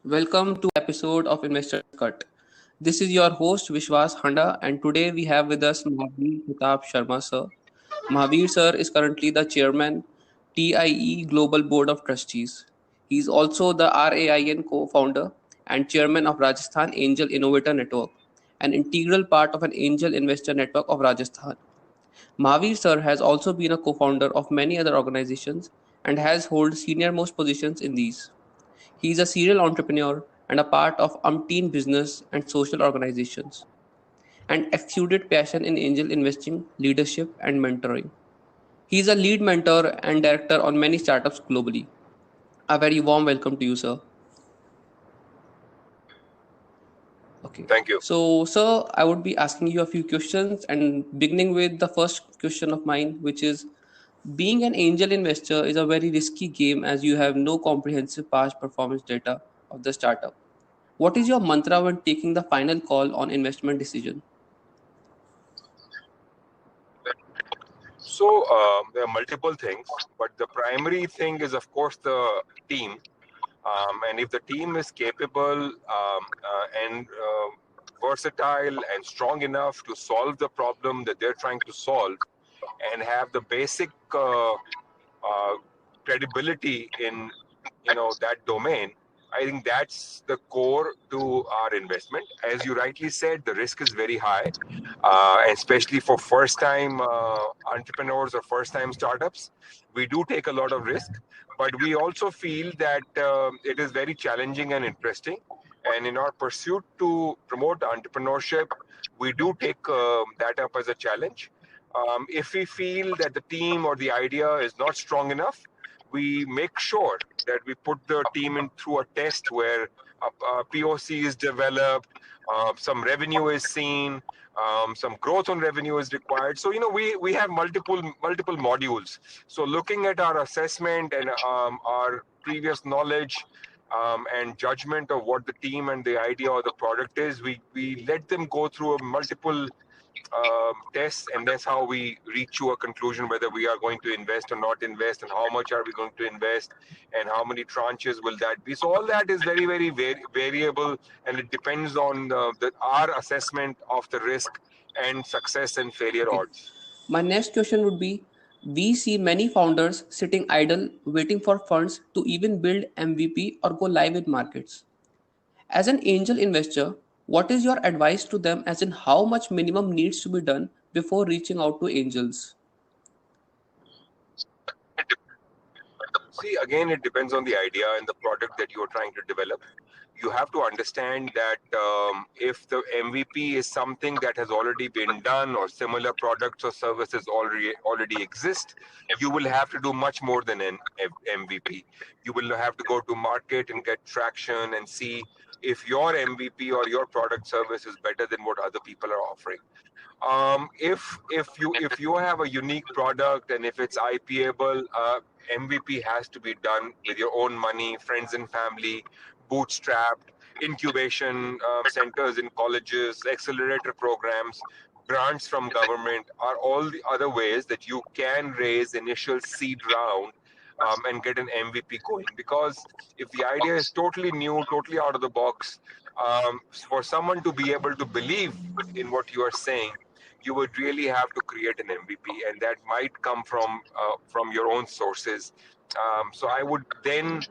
Welcome to episode of Investor Cut. This is your host Vishwas Handa, and today we have with us Mahavir Pratap Sharma sir. Mahavir sir is currently the chairman TiE Global Board of Trustees. He is also the RAIN co-founder and chairman of Rajasthan Angel Innovator Network, an integral part of an angel investor network of Rajasthan. Mahavir sir has also been a co-founder of many other organizations and has held senior most positions in these. He is a serial entrepreneur and a part of umpteen business and social organizations, and exuded passion in angel investing, leadership, and mentoring. He is a lead mentor and director on many startups globally. A very warm welcome to you, sir. Okay. Thank you. So, sir, I would be asking you a few questions and beginning with the first question of mine, which is being an angel investor is a very risky game as you have no comprehensive past performance data of the startup. What is your mantra when taking the final call on investment decision? So there are multiple things, but the primary thing is, of course, the team. And if the team is capable and versatile and strong enough to solve the problem that they're trying to solve and have the basic credibility in that domain, I think that's the core to our investment. As you rightly said, the risk is very high, especially for first-time entrepreneurs or first-time startups. We do take a lot of risk, but we also feel that it is very challenging and interesting. And in our pursuit to promote entrepreneurship, we do take that up as a challenge. If we feel that the team or the idea is not strong enough, we make sure that we put the team in through a test where a POC is developed, some revenue is seen, some growth on revenue is required. So we have multiple modules. So looking at our assessment and our previous knowledge and judgment of what the team and the idea or the product is, we let them go through a multiple tests, and that's how we reach to a conclusion whether we are going to invest or not invest, and how much are we going to invest, and how many tranches will that be. So all that is very, very variable, and it depends on our assessment of the risk and success and failure Okay. odds. My next question would be we see many founders sitting idle waiting for funds to even build MVP or go live in markets. As an angel investor, what is your advice to them as in how much minimum needs to be done before reaching out to angels? See, again, it depends on the idea and the product that you are trying to develop. You have to understand that if the MVP is something that has already been done, or similar products or services already exist, you will have to do much more than an MVP. You will have to go to market and get traction and see if your MVP or your product service is better than what other people are offering. If you have a unique product and if it's IPable, MVP has to be done with your own money, friends and family, bootstrapped, incubation centers in colleges, accelerator programs, grants from government are all the other ways that you can raise initial seed round and get an MVP going. Because if the idea is totally new, totally out of the box, for someone to be able to believe in what you are saying, you would really have to create an MVP, and that might come from your own sources. So I would then,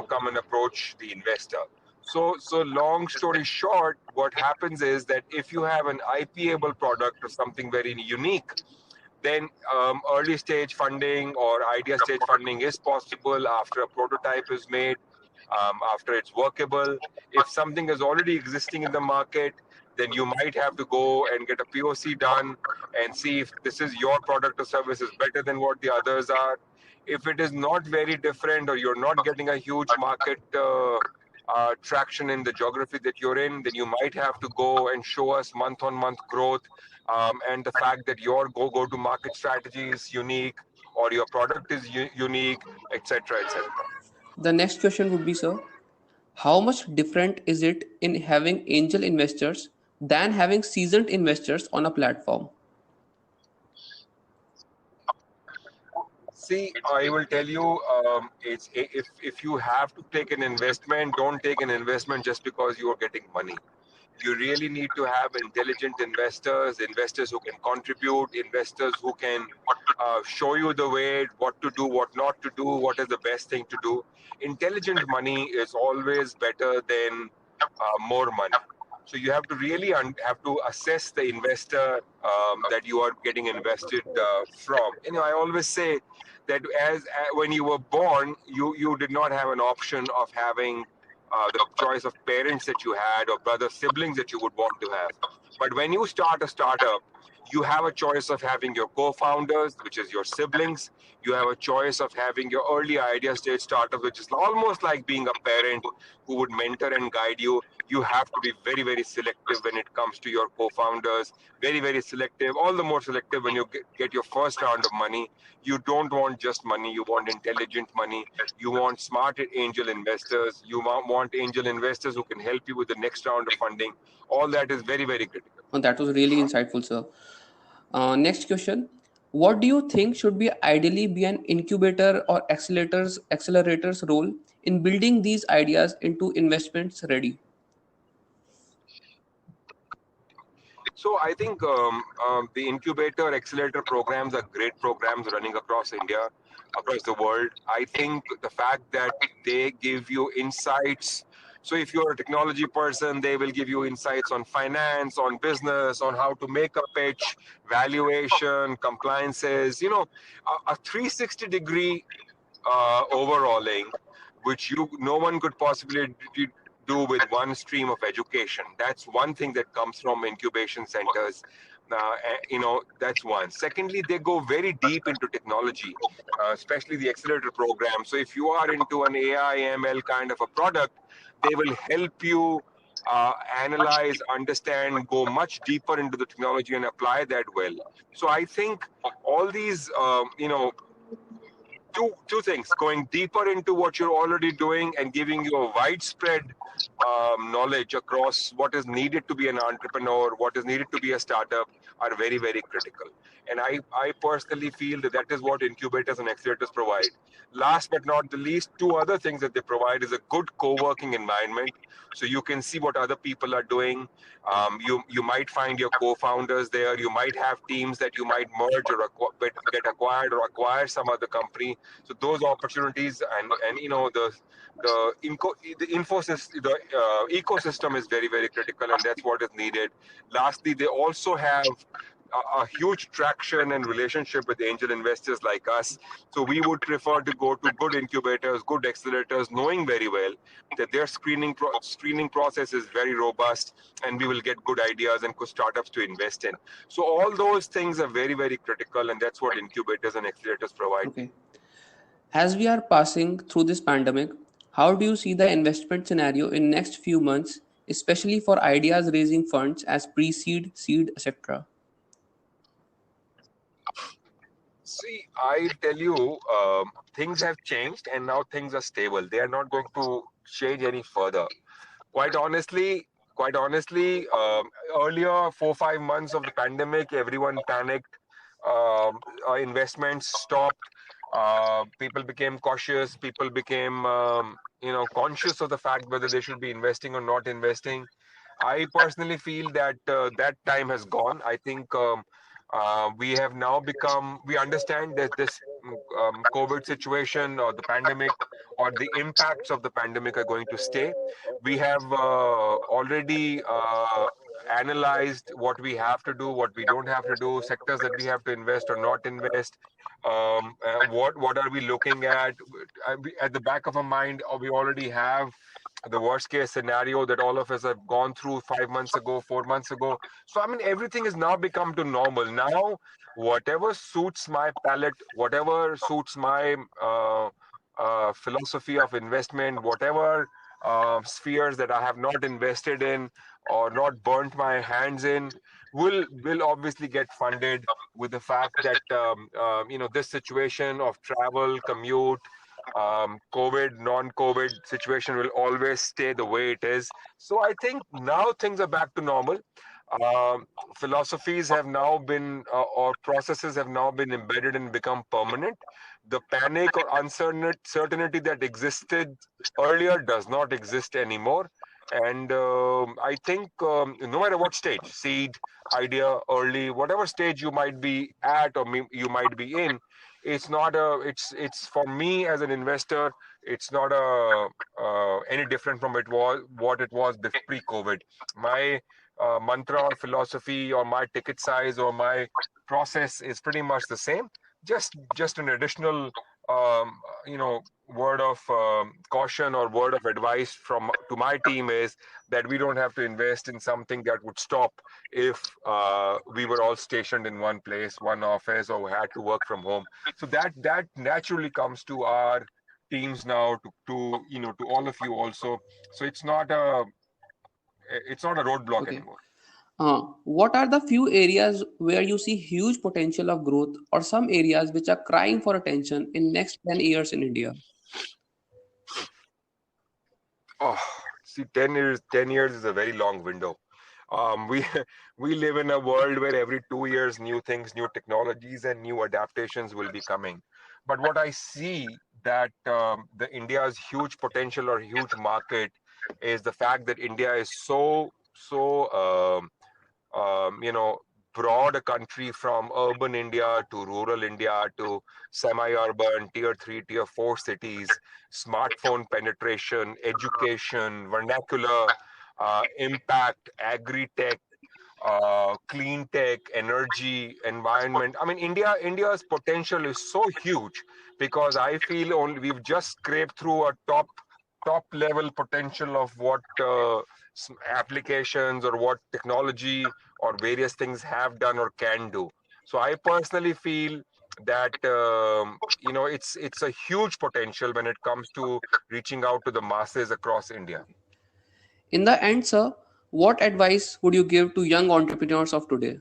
come and approach the investor. So long story short, what happens is that if you have an IPable product or something very unique, then early stage funding or idea stage funding is possible after a prototype is made, after it's workable. If something is already existing in the market, then you might have to go and get a POC done and see if this is your product or service is better than what the others are. If it is not very different, or you're not getting a huge market traction in the geography that you're in, then you might have to go and show us month-on-month growth, and the fact that your go-to-market strategy is unique, or your product is unique, etc., etc. The next question would be, sir, how much different is it in having angel investors than having seasoned investors on a platform? See, I will tell you, if you have to take an investment, don't take an investment just because you are getting money. You really need to have intelligent investors, investors who can contribute, investors who can show you the way, what to do, what not to do, what is the best thing to do. Intelligent money is always better than more money. So you have to really have to assess the investor that you are getting invested from. I always say that as when you were born, you did not have an option of having the choice of parents that you had or brother siblings that you would want to have. But when you start a startup, you have a choice of having your co-founders, which is your siblings. You have a choice of having your early idea stage startup, which is almost like being a parent who would mentor and guide you. You have to be very, very selective when it comes to your co-founders. Very, very selective. All the more selective when you get your first round of money. You don't want just money. You want intelligent money. You want smart angel investors. You want angel investors who can help you with the next round of funding. All that is very, very critical. That was really insightful, sir. Next question. What do you think should be ideally be an incubator or accelerators role in building these ideas into investments ready? So I think the incubator accelerator programs are great programs running across India, across the world. I think the fact that they give you insights. So if you're a technology person, they will give you insights on finance, on business, on how to make a pitch, valuation, compliances. A 360-degree overhauling, which no one could possibly do with one stream of education. That's one thing that comes from incubation centers. That's one. Secondly, they go very deep into technology, especially the accelerator program. So if you are into an AI ML kind of a product, they will help you analyze, understand, go much deeper into the technology and apply that well. So I think all these, two things: going deeper into what you're already doing and giving you a widespread knowledge across what is needed to be an entrepreneur, what is needed to be a startup, are very, very critical. And I personally feel that is what incubators and accelerators provide. Last but not the least, two other things that they provide is a good co-working environment, so you can see what other people are doing. You might find your co-founders there. You might have teams that you might merge or get acquired or acquire some other company. So those opportunities and the infosys the ecosystem is very, very critical, and that's what is needed. Lastly, they also have a huge traction and relationship with angel investors like us. So we would prefer to go to good incubators, good accelerators, knowing very well that their screening process is very robust, and we will get good ideas and good startups to invest in. So all those things are very, very critical, and that's what incubators and accelerators provide. Okay. As we are passing through this pandemic, how do you see the investment scenario in next few months, especially for ideas raising funds as pre-seed, seed, etc.? See, I tell you, things have changed, and now things are stable. They are not going to change any further. Quite honestly, quite honestly, earlier 4 5 months of the pandemic, everyone panicked. Investments stopped. People became cautious. People became, conscious of the fact whether they should be investing or not investing. I personally feel that that time has gone. I think we have now become, we understand that this COVID situation or the pandemic or the impacts of the pandemic are going to stay. We have already analyzed what we have to do, what we don't have to do, sectors that we have to invest or not invest. What are we looking at? At the back of our mind, we already have the worst case scenario that all of us have gone through 5 months ago, 4 months ago. So I mean, everything has now become to normal. Now, whatever suits my palate, whatever suits my philosophy of investment, whatever spheres that I have not invested in or not burnt my hands in, will obviously get funded with the fact that this situation of travel, commute, COVID, non-COVID situation will always stay the way it is. So I think now things are back to normal. Um, Philosophies have now been, or processes have now been embedded and become permanent. the panic or uncertainty that existed earlier does not exist anymore. And I think no matter what stage, seed, idea, early, whatever stage you might be at or you might be in, it's not a. It's for me as an investor, it's not a any different from it was what it was pre-COVID. My mantra or philosophy or my ticket size or my process is pretty much the same. Just an additional you know word of caution or word of advice from to my team is that we don't have to invest in something that would stop if we were all stationed in one place, one office, or had to work from home. So that naturally comes to our teams now, to to all of you also. So it's not a roadblock Okay. anymore. What are the few areas where you see huge potential of growth, or some areas which are crying for attention in next 10 years in India? Oh, see, 10 years is a very long window. We we live in a world where every 2 years new things, new technologies, and new adaptations will be coming. But what I see that the India's huge potential or huge market is the fact that India is so you know, broad a country, from urban India to rural India to semi-urban, tier 3, tier 4 cities, smartphone penetration, education, vernacular, impact, agri-tech, clean tech, energy, environment. I mean, India's potential is so huge, because I feel only we've just scraped through a top level potential of what applications or what technology or various things have done or can do. So I personally feel that it's a huge potential when it comes to reaching out to the masses across India. In the end, sir, what advice would you give to young entrepreneurs of today?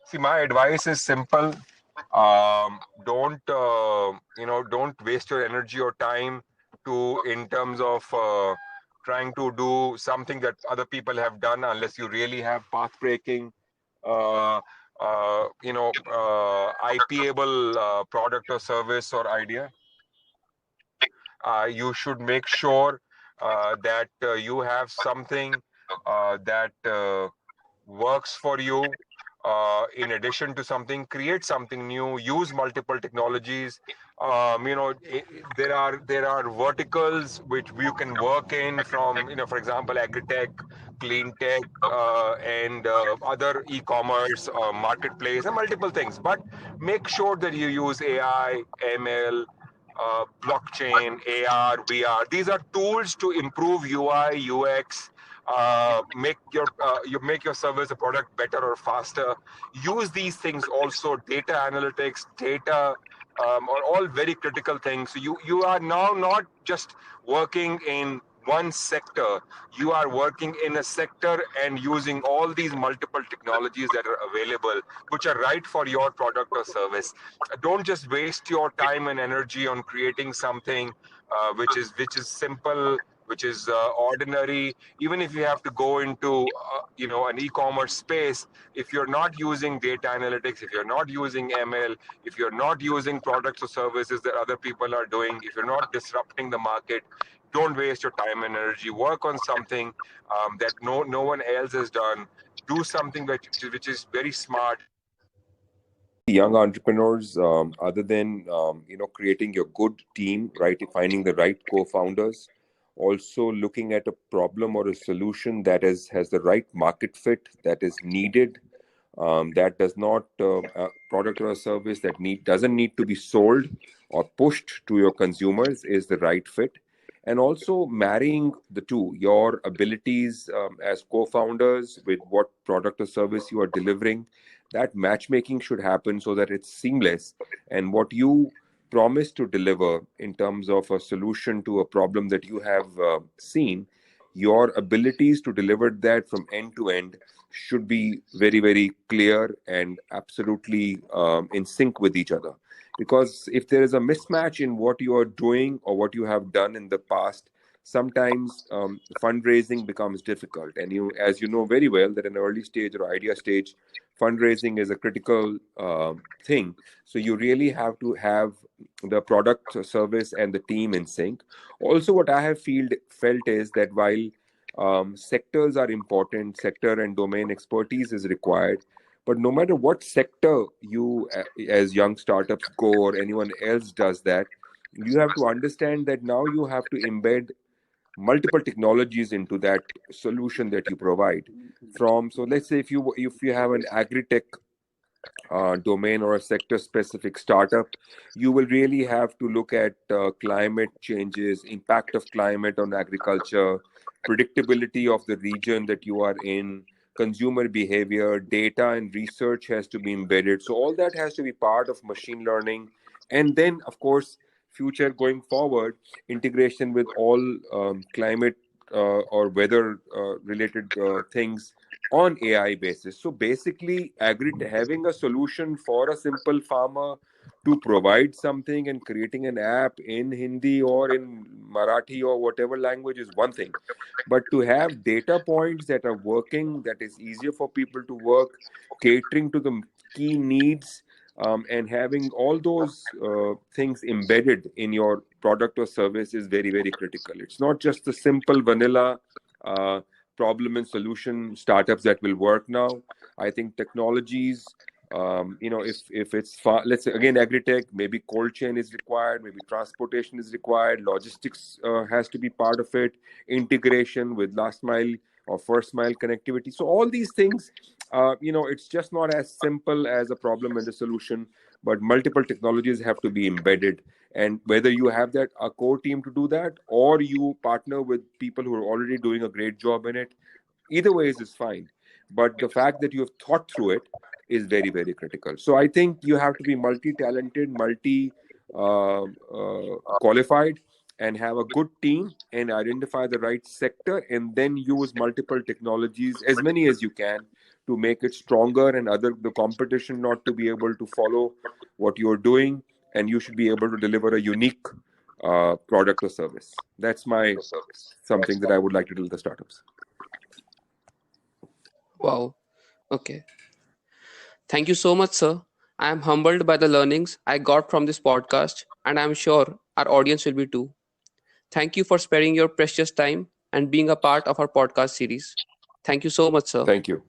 See, my advice is simple. Don't waste your energy or time to in terms of trying to do something that other people have done, unless you really have path breaking, uh, IPable product or service or idea. You should make sure that you have something that works for you. In addition to something, create something new, use multiple technologies. There are verticals which you can work in, from, for example, agri-tech, clean tech, and other e-commerce, marketplace, and multiple things. But make sure that you use AI, ML, blockchain, AR, VR. These are tools to improve UI, UX, you make your service, a product, better or faster. Use these things also. Data analytics, data, are all very critical things. So you are now not just working in one sector. You are working in a sector and using all these multiple technologies that are available, which are right for your product or service. Don't just waste your time and energy on creating something which is simple, which is ordinary. Even if you have to go into an e-commerce space, if you're not using data analytics, if you're not using ML, if you're not using products or services that other people are doing, if you're not disrupting the market, don't waste your time and energy. Work on something that no one else has done. Do something which is very smart. Young entrepreneurs, other than creating your good team, right, finding the right co-founders, also looking at a problem or a solution that has the right market fit, that is needed, that does not a product or a service that doesn't need to be sold or pushed to your consumers, is the right fit. And also marrying the two, your abilities as co-founders with what product or service you are delivering. That matchmaking should happen so that it's seamless, and what you promise to deliver in terms of a solution to a problem that you have seen, your abilities to deliver that from end to end should be very, very clear and absolutely in sync with each other. Because if there is a mismatch in what you are doing or what you have done in the past, sometimes fundraising becomes difficult. And as you know very well, that in an early stage or idea stage, fundraising is a critical thing. So you really have to have the product, service, and the team in sync. Also, what I have felt is that while sectors are important, sector and domain expertise is required. But no matter what sector you, as young startups, go, or anyone else does that, you have to understand that now you have to embed multiple technologies into that solution that you provide. From, so let's say if you have an agri-tech domain or a sector specific startup, you will really have to look at climate changes, impact of climate on agriculture, predictability of the region that you are in, consumer behavior, data and research has to be embedded. So all that has to be part of machine learning. And then, of course, future going forward, integration with all climate or weather related things on AI basis. So basically, having a solution for a simple farmer to provide something and creating an app in Hindi or in Marathi or whatever language is one thing. But to have data points that are working, that is easier for people to work, catering to the key needs, and having all those things embedded in your product or service is very, very critical. It's not just the simple vanilla uh, problem and solution startups that will work now. I think technologies, if it's let's say again agri-tech, maybe cold chain is required, maybe transportation is required, logistics has to be part of it, integration with last mile or first mile connectivity. So all these things, it's just not as simple as a problem and a solution, but multiple technologies have to be embedded. And whether you have that a core team to do that, or you partner with people who are already doing a great job in it, either ways is fine. But the fact that you have thought through it is very, very critical. So I think you have to be multi-talented, qualified, and have a good team and identify the right sector, and then use multiple technologies, as many as you can, to make it stronger and other the competition not to be able to follow what you're doing, and you should be able to deliver a unique product or service. That's my something that I would like to do with the startups. Wow. Okay. Thank you so much, sir. I am humbled by the learnings I got from this podcast, and I am sure our audience will be too. Thank you for sparing your precious time and being a part of our podcast series. Thank you so much, sir. Thank you.